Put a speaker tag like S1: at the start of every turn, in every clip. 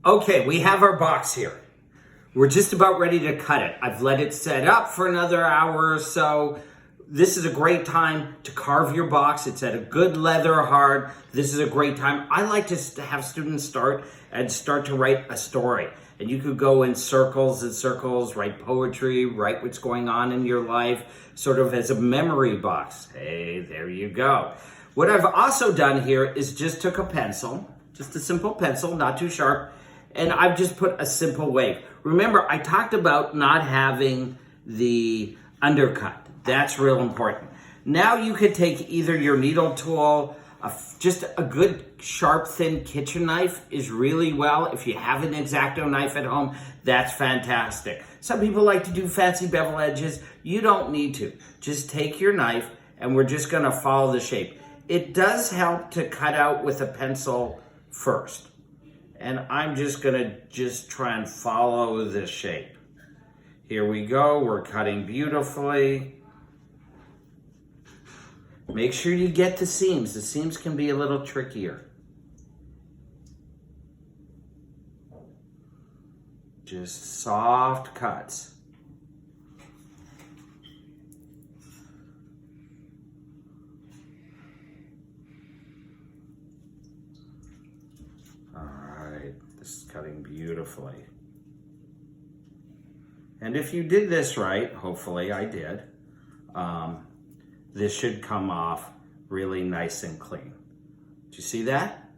S1: Okay, we have our box here. We're just about ready to cut it. I've let it set up for another hour or so. This is a great time to carve your box. It's at a good leather hard. This is a great time. I like to have students start to write a story. And you could go in circles and circles, write poetry, write what's going on in your life, sort of as a memory box. Hey, there you go. What I've also done here is just took a pencil, just a simple pencil, not too sharp, and I've just put a simple wave. Remember, I talked about not having the undercut. That's real important. Now you could take either your needle tool, just a good sharp thin kitchen knife is really well. If you have an X-Acto knife at home, that's fantastic. Some people like to do fancy bevel edges. You don't need to. Just take your knife and we're just gonna follow the shape. It does help to cut out with a pencil first. And I'm just gonna try and follow the shape. Here we go, we're cutting beautifully. Make sure you get the seams. The seams can be a little trickier. Just soft cuts. All right, this is cutting beautifully. And if you did this right, hopefully I did, this should come off really nice and clean. Do you see that?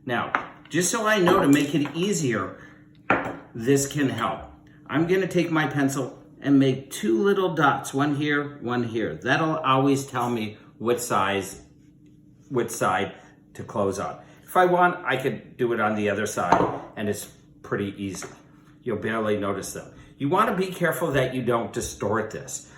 S1: Now, just so I know to make it easier, this can help. I'm gonna take my pencil and make two little dots, one here, one here. That'll always tell me which side to close on. If I want, I could do it on the other side, and it's pretty easy. You'll barely notice them. You wanna be careful that you don't distort this.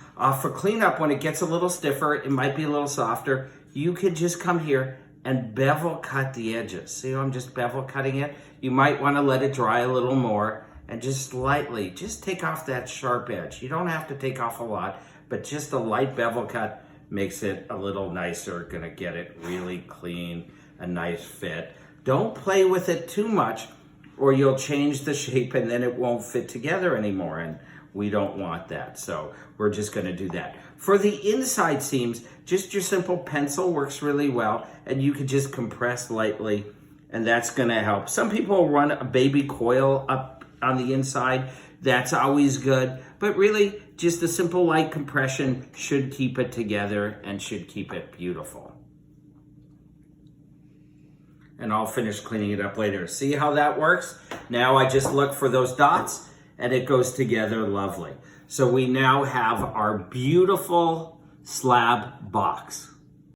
S1: For cleanup, when it gets a little stiffer, it might be a little softer, you could just come here and bevel cut the edges. See how I'm just bevel cutting it? You might wanna let it dry a little more and just lightly, just take off that sharp edge. You don't have to take off a lot, but just a light bevel cut makes it a little nicer, gonna get it really clean, a nice fit. Don't play with it too much or you'll change the shape and then it won't fit together anymore. And we don't want that, so we're just gonna do that. For the inside seams, just your simple pencil works really well, and you could just compress lightly, and that's gonna help. Some people run a baby coil up on the inside. That's always good, but really, just a simple light compression should keep it together and should keep it beautiful. And I'll finish cleaning it up later. See how that works? Now I just look for those dots, and it goes together lovely. So we now have our beautiful slab box.